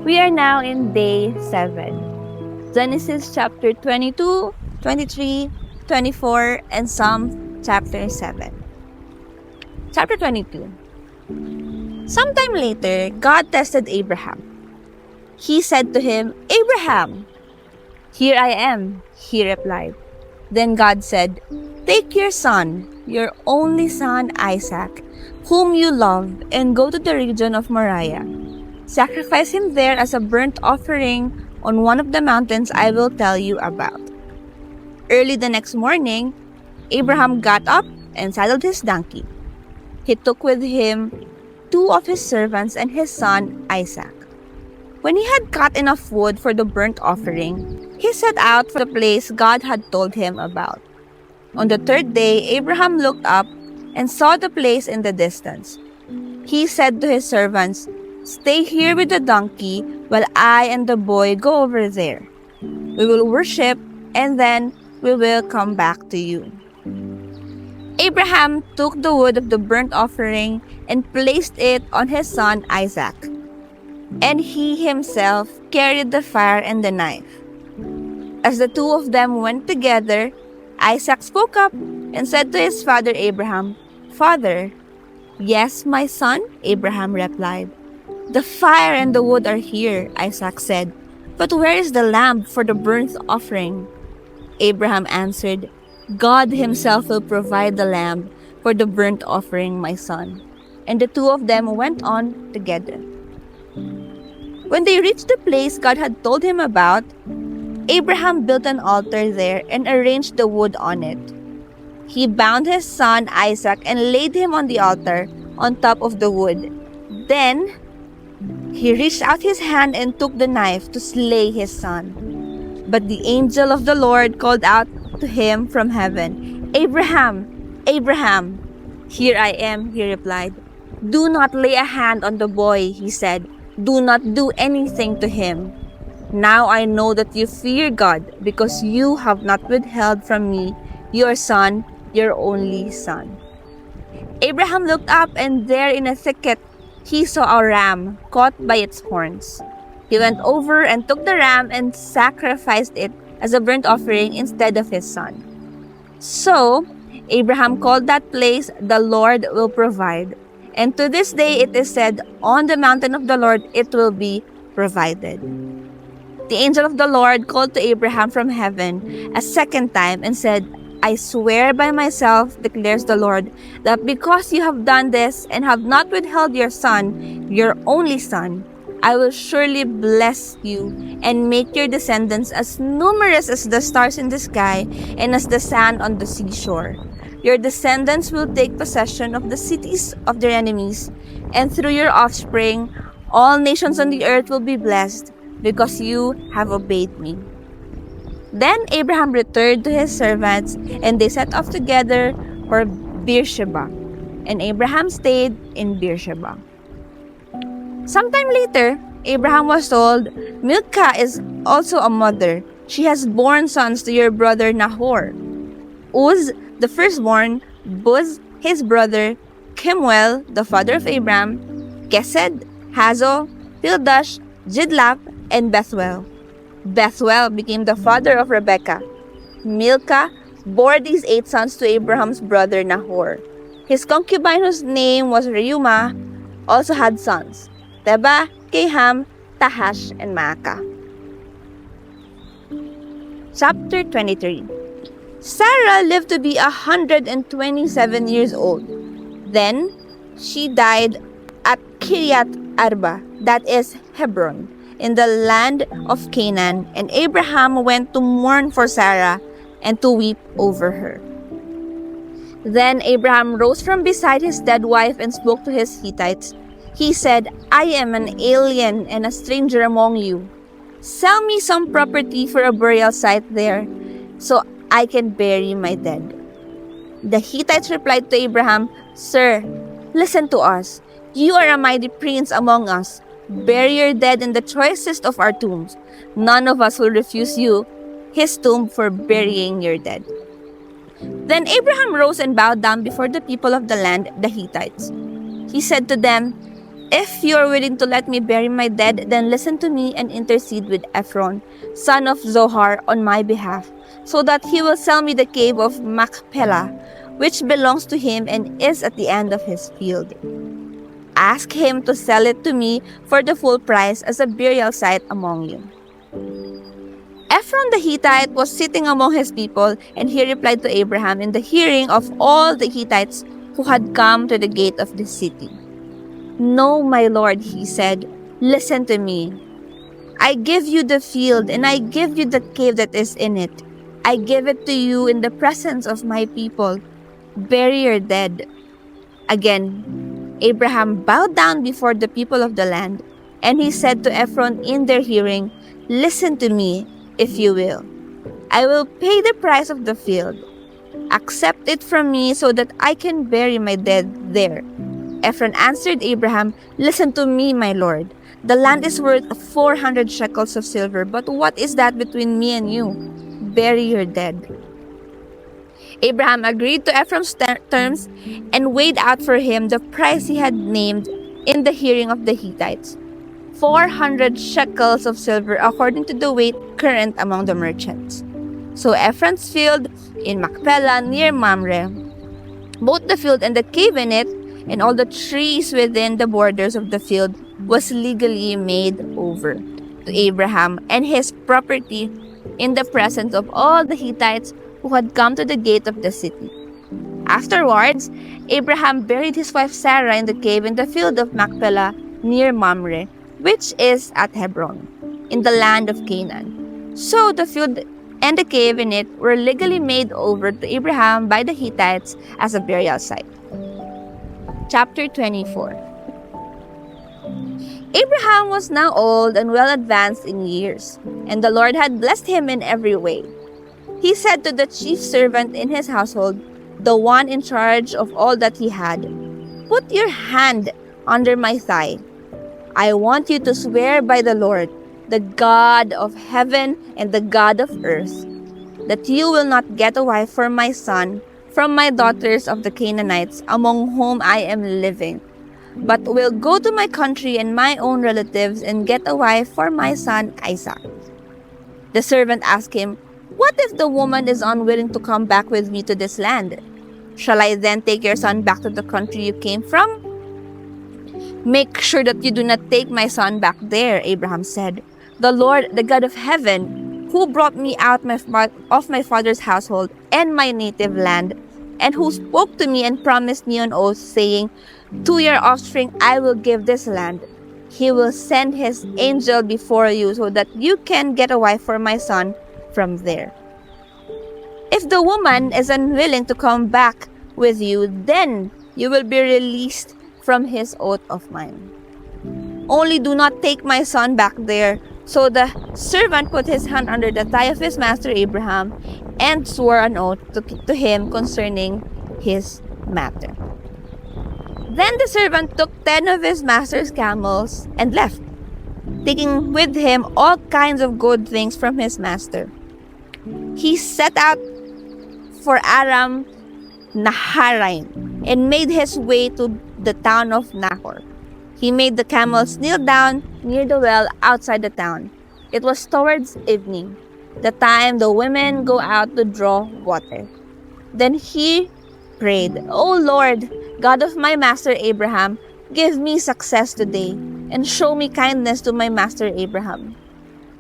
We are now in day 7. Genesis chapter 22, 23, 24, and Psalm chapter 7. Chapter 22. Sometime later, God tested Abraham. He said to him, "Abraham!" "Here I am," he replied. Then God said, "Take your son, your only son Isaac, whom you love, and go to the region of Moriah. Sacrifice him there as a burnt offering on one of the mountains I will tell you about." Early the next morning, Abraham got up and saddled his donkey. He took with him 2 of his servants and his son Isaac. When he had cut enough wood for the burnt offering, he set out for the place God had told him about. On the 3rd day, Abraham looked up and saw the place in the distance. He said to his servants, "Stay here with the donkey while I and the boy go over there. We will worship and then we will come back to you." Abraham took the wood of the burnt offering and placed it on his son Isaac, and he himself carried the fire and the knife. As the 2 of them went together, Isaac spoke up and said to his father Abraham, "Father." "Yes, my son," Abraham replied. "The fire and the wood are here," Isaac said, "but where is the lamb for the burnt offering?" Abraham answered, "God himself will provide the lamb for the burnt offering, my son." And the 2 of them went on together. When they reached the place God had told him about, Abraham built an altar there and arranged the wood on it. He bound his son Isaac and laid him on the altar on top of the wood. Then he reached out his hand and took the knife to slay his son. But the angel of the Lord called out to him from heaven, "Abraham, Abraham." "Here I am," he replied. "Do not lay a hand on the boy," he said. "Do not do anything to him. Now I know that you fear God, because you have not withheld from me your son, your only son." Abraham looked up, and there in a thicket he saw a ram caught by its horns. He went over and took the ram and sacrificed it as a burnt offering instead of his son. So Abraham called that place, "The Lord will provide." And to this day it is said, "On the mountain of the Lord it will be provided." The angel of the Lord called to Abraham from heaven a second time and said, "I swear by myself, declares the Lord, that because you have done this and have not withheld your son, your only son, I will surely bless you and make your descendants as numerous as the stars in the sky and as the sand on the seashore. Your descendants will take possession of the cities of their enemies, and through your offspring, all nations on the earth will be blessed, because you have obeyed me." Then Abraham returned to his servants, and they set off together for Beersheba, and Abraham stayed in Beersheba. Sometime later, Abraham was told, "Milcah is also a mother. She has borne sons to your brother Nahor: Uz, the firstborn; Buz, his brother; Kemuel, the father of Abram; Kesed, Hazo, Pildash, Jidlaph, and Bethuel. Bethuel became the father of Rebekah. Milcah bore these 8 sons to Abraham's brother Nahor. His concubine, whose name was Reumah, also had sons: Teba, Gaham, Tahash, and Maacah. Chapter 23. Sarah lived to be 127 years old. Then she died at Kiryat Arba, that is Hebron, in the land of Canaan, and Abraham went to mourn for Sarah and to weep over her. Then Abraham rose from beside his dead wife and spoke to his Hittites. He said, "I am an alien and a stranger among you. Sell me some property for a burial site there, so I can bury my dead." The Hittites replied to Abraham, "Sir, listen to us. You are a mighty prince among us. Bury your dead in the choicest of our tombs. None of us will refuse you his tomb for burying your dead." Then Abraham rose and bowed down before the people of the land, the Hittites. He said to them, If you are willing to let me bury my dead, then listen to me and intercede with Ephron, son of Zohar, on my behalf, so that he will sell me the cave of Machpelah, which belongs to him and is at the end of his field. Ask him to sell it to me for the full price as a burial site among you. Ephron the Hittite was sitting among his people, and he replied to Abraham in the hearing of all the Hittites who had come to the gate of the city. No, my lord, he said, listen to me. I give you the field, and I give you the cave that is in it. I give it to you in the presence of my people. Bury your dead. Again, Abraham bowed down before the people of the land, and he said to Ephron in their hearing, listen to me, if you will. I will pay the price of the field. Accept it from me so that I can bury my dead there. Ephron answered Abraham, listen to me, my lord. The land is worth 400 shekels of silver, but what is that between me and you? Bury your dead. Abraham agreed to Ephron's terms and weighed out for him the price he had named in the hearing of the Hittites, 400 shekels of silver according to the weight current among the merchants. So Ephron's field in Machpelah near Mamre, both the field and the cave in it, and all the trees within the borders of the field was legally made over to Abraham and his property in the presence of all the Hittites who had come to the gate of the city. Afterwards, Abraham buried his wife Sarah in the cave in the field of Machpelah near Mamre, which is at Hebron, in the land of Canaan. So the field and the cave in it were legally made over to Abraham by the Hittites as a burial site. Chapter 24. Abraham was now old and well advanced in years, and the Lord had blessed him in every way. He said to the chief servant in his household, the one in charge of all that he had, put your hand under my thigh. I want you to swear by the Lord, the God of heaven and the God of earth, that you will not get a wife for my son from my daughters of the Canaanites among whom I am living, but will go to my country and my own relatives and get a wife for my son Isaac. The servant asked him, what if the woman is unwilling to come back with me to this land? Shall I then take your son back to the country you came from? Make sure that you do not take my son back there, Abraham said. The Lord, the God of heaven, who brought me out of my father's household and my native land, and who spoke to me and promised me on oath, saying, to your offspring I will give this land. He will send his angel before you so that you can get a wife for my son from there. If the woman is unwilling to come back with you, then you will be released from his oath of mine. Only do not take my son back there. So the servant put his hand under the thigh of his master Abraham and swore an oath to him concerning his matter. Then the servant took 10 of his master's camels and left, taking with him all kinds of good things from his master. He set out for Aram Naharaim and made his way to the town of Nahor. He made the camels kneel down near the well outside the town. It was towards evening, the time the women go out to draw water. Then he prayed, O Lord, God of my master Abraham, give me success today, and show me kindness to my master Abraham.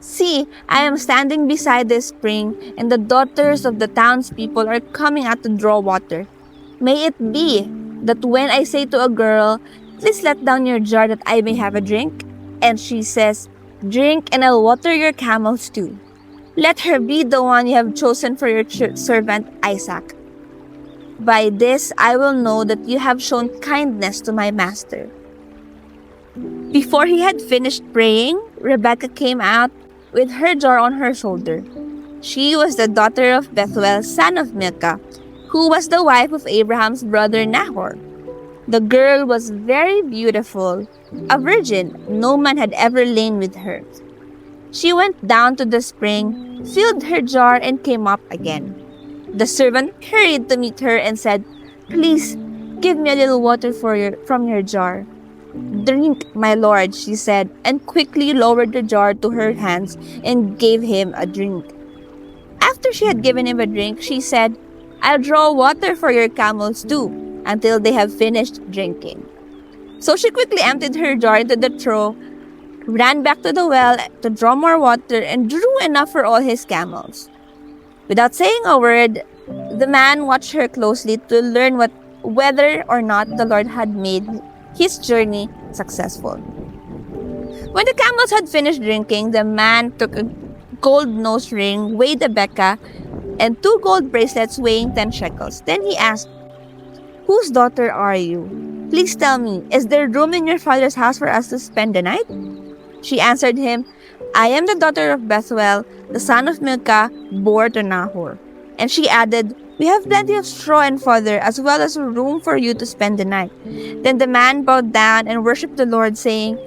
See, I am standing beside this spring, and the daughters of the townspeople are coming out to draw water. May it be that when I say to a girl, please let down your jar that I may have a drink, and she says, drink and I'll water your camels too. Let her be the one you have chosen for your servant Isaac. By this I will know that you have shown kindness to my master. Before he had finished praying, Rebekah came out with her jar on her shoulder. She was the daughter of Bethuel, son of Milcah, who was the wife of Abraham's brother Nahor. The girl was very beautiful, a virgin. No man had ever lain with her. She went down to the spring, filled her jar, and came up again. The servant hurried to meet her and said, please, give me a little water from your jar. "Drink, my lord," she said, and quickly lowered the jar to her hands and gave him a drink. After she had given him a drink, she said, "I'll draw water for your camels too, until they have finished drinking." So she quickly emptied her jar into the trough, ran back to the well to draw more water, and drew enough for all his camels. Without saying a word, the man watched her closely to learn whether or not the Lord had made his journey successful. When the camels had finished drinking, the man took a gold nose ring, weighed a beka, and 2 gold bracelets weighing 10 shekels. Then he asked, "Whose daughter are you? Please tell me, is there room in your father's house for us to spend the night?" She answered him, "I am the daughter of Bethuel, the son of Milcah, bore to Nahor." And she added, "We have plenty of straw and fodder, as well as room for you to spend the night." Then the man bowed down and worshipped the Lord, saying,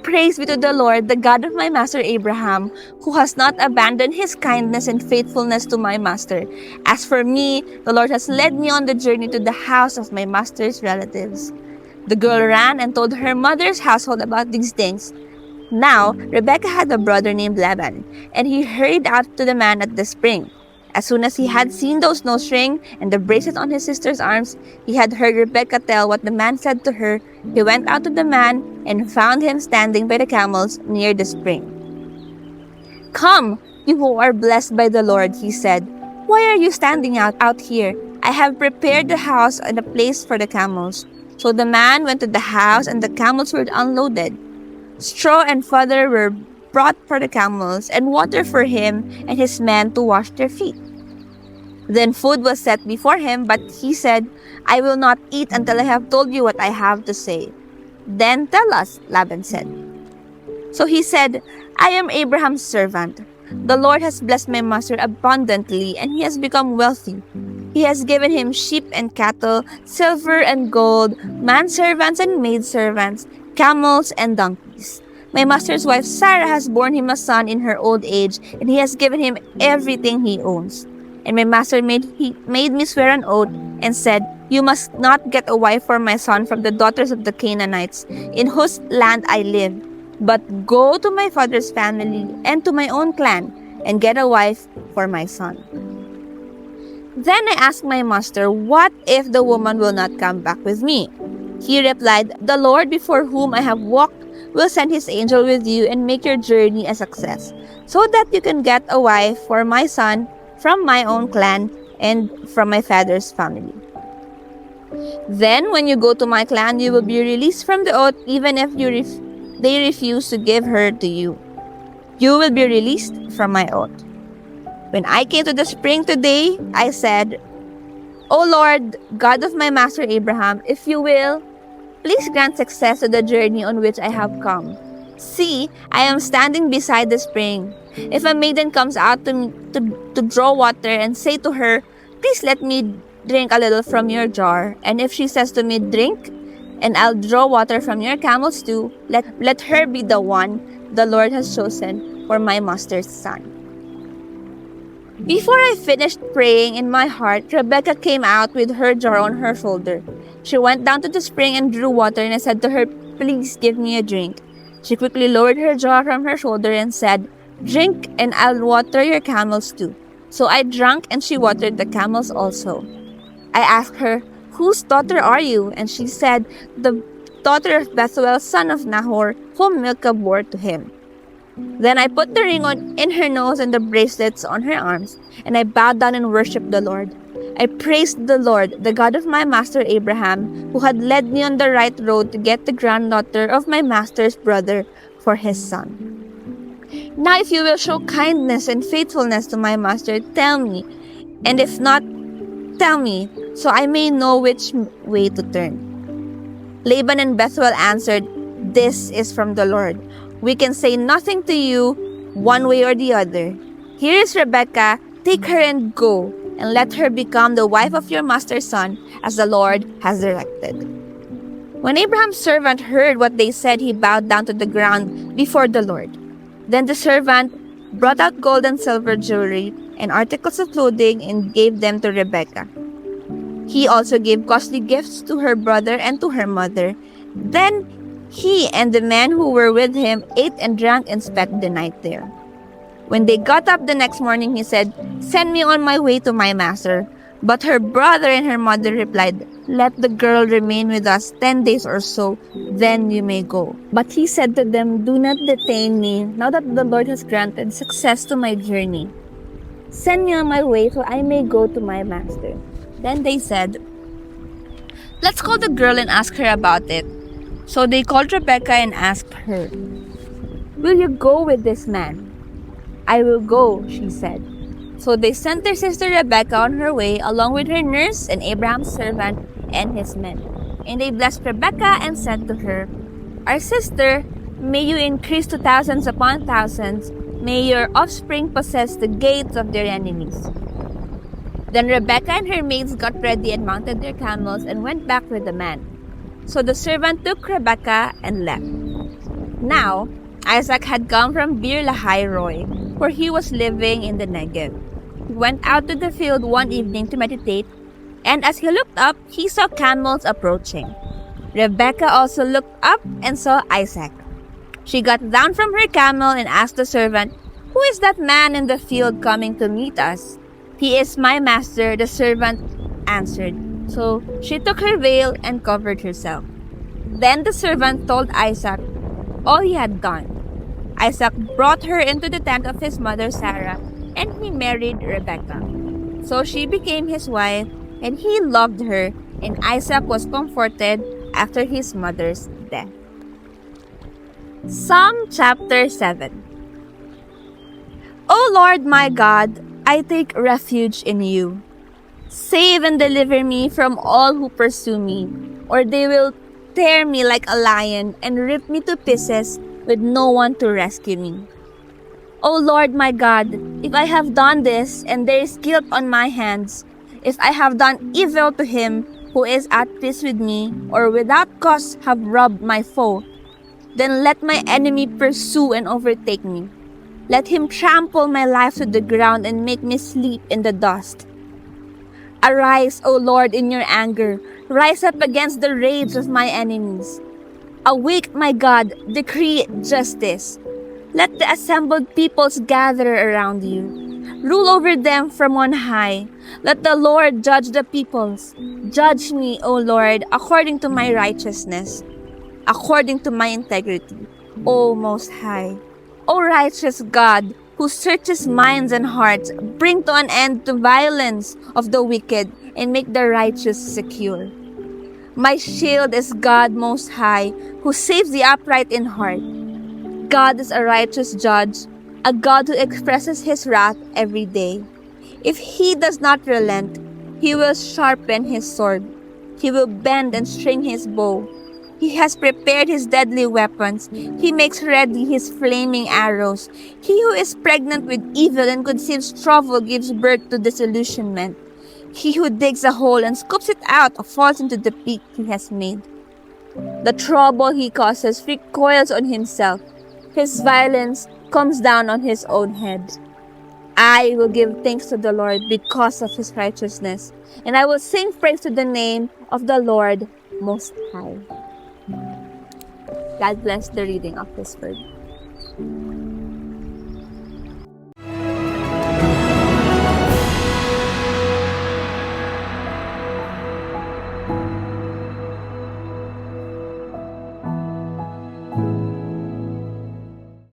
"Praise be to the Lord, the God of my master Abraham, who has not abandoned his kindness and faithfulness to my master. As for me, the Lord has led me on the journey to the house of my master's relatives." The girl ran and told her mother's household about these things. Now, Rebekah had a brother named Laban, and he hurried out to the man at the spring. As soon as he had seen those nose ring and the bracelet on his sister's arms, he had heard Rebekah tell what the man said to her. He went out to the man and found him standing by the camels near the spring. "Come, you who are blessed by the Lord," he said. "Why are you standing out here? I have prepared the house and a place for the camels." So the man went to the house, and the camels were unloaded. Straw and fodder were brought for the camels, and water for him and his men to wash their feet. Then food was set before him, but he said, "I will not eat until I have told you what I have to say." "Then tell us," Laban said. So he said, "I am Abraham's servant. The Lord has blessed my master abundantly, and he has become wealthy. He has given him sheep and cattle, silver and gold, manservants and maidservants, camels and donkeys. My master's wife Sarah has borne him a son in her old age, and he has given him everything he owns. And my master made me swear an oath and said, 'You must not get a wife for my son from the daughters of the Canaanites, in whose land I live, but go to my father's family and to my own clan, and get a wife for my son.' Then I asked my master, 'What if the woman will not come back with me?' He replied, 'The Lord before whom I have walked will send his angel with you and make your journey a success, so that you can get a wife for my son from my own clan and from my father's family. Then when you go to my clan, you will be released from the oath, even if they refuse to give her to you. You will be released from my oath.' When I came to the spring today, I said, 'O Lord, God of my master Abraham, if you will, please grant success to the journey on which I have come. See, I am standing beside the spring. If a maiden comes out to draw water and say to her, "Please let me drink a little from your jar," and if she says to me, "Drink, and I'll draw water from your camels too," let her be the one the Lord has chosen for my master's son." Before I finished praying in my heart, Rebekah came out with her jar on her shoulder. She went down to the spring and drew water, and I said to her, "Please give me a drink." She quickly lowered her jar from her shoulder and said, "Drink, and I'll water your camels too." So I drank, and she watered the camels also. I asked her, "Whose daughter are you?" And she said, "The daughter of Bethuel, son of Nahor, whom Milcah bore to him." Then I put the ring in her nose and the bracelets on her arms, and I bowed down and worshipped the Lord. I praised the Lord, the God of my master Abraham, who had led me on the right road to get the granddaughter of my master's brother for his son. Now if you will show kindness and faithfulness to my master, tell me, and if not, tell me, so I may know which way to turn." Laban and Bethuel answered, "This is from the Lord. We can say nothing to you one way or the other. Here is Rebekah, take her and go, and let her become the wife of your master's son, as the Lord has directed." When Abraham's servant heard what they said, he bowed down to the ground before the Lord. Then the servant brought out gold and silver jewelry and articles of clothing and gave them to Rebekah. He also gave costly gifts to her brother and to her mother. Then He and the men who were with him ate and drank and spent the night there. When they got up the next morning, he said, "Send me on my way to my master." But her brother and her mother replied, "Let the girl remain with us 10 days or so, then you may go." But he said to them, "Do not detain me, now that the Lord has granted success to my journey. Send me on my way so I may go to my master." Then they said, "Let's call the girl and ask her about it." So they called Rebekah and asked her, "Will you go with this man?" "I will go," she said. So they sent their sister Rebekah on her way, along with her nurse and Abraham's servant and his men. And they blessed Rebekah and said to her, "Our sister, may you increase to thousands upon thousands. May your offspring possess the gates of their enemies." Then Rebekah and her maids got ready and mounted their camels and went back with the man. So the servant took Rebekah and left. Now, Isaac had come from Beer Lahai Roi, where he was living in the Negev. He went out to the field one evening to meditate, and as he looked up, he saw camels approaching. Rebekah also looked up and saw Isaac. She got down from her camel and asked the servant, "Who is that man in the field coming to meet us?" "He is my master," the servant answered. So she took her veil and covered herself. Then the servant told Isaac all he had done. Isaac brought her into the tent of his mother Sarah, and he married Rebekah. So she became his wife, and he loved her, and Isaac was comforted after his mother's death. Psalm chapter 7. O Lord my God, I take refuge in you. Save and deliver me from all who pursue me, or they will tear me like a lion and rip me to pieces with no one to rescue me. O Lord my God, if I have done this and there is guilt on my hands, if I have done evil to him who is at peace with me, or without cause have robbed my foe, then let my enemy pursue and overtake me. Let him trample my life to the ground and make me sleep in the dust. Arise, O Lord, in your anger. Rise up against the rage of my enemies. Awake, my God, decree justice. Let the assembled peoples gather around you. Rule over them from on high. Let the Lord judge the peoples. Judge me, O Lord, according to my righteousness, according to my integrity, O Most High. O righteous God, who searches minds and hearts, bring to an end the violence of the wicked and make the righteous secure. My shield is God Most High, who saves the upright in heart. God is a righteous judge, a God who expresses his wrath every day. If he does not relent, he will sharpen his sword. He will bend and string his bow. He has prepared his deadly weapons. He makes ready his flaming arrows. He who is pregnant with evil and conceives trouble gives birth to disillusionment. He who digs a hole and scoops it out falls into the pit he has made. The trouble he causes recoils on himself. His violence comes down on his own head. I will give thanks to the Lord because of his righteousness, and I will sing praise to the name of the Lord Most High. God bless the reading of this word.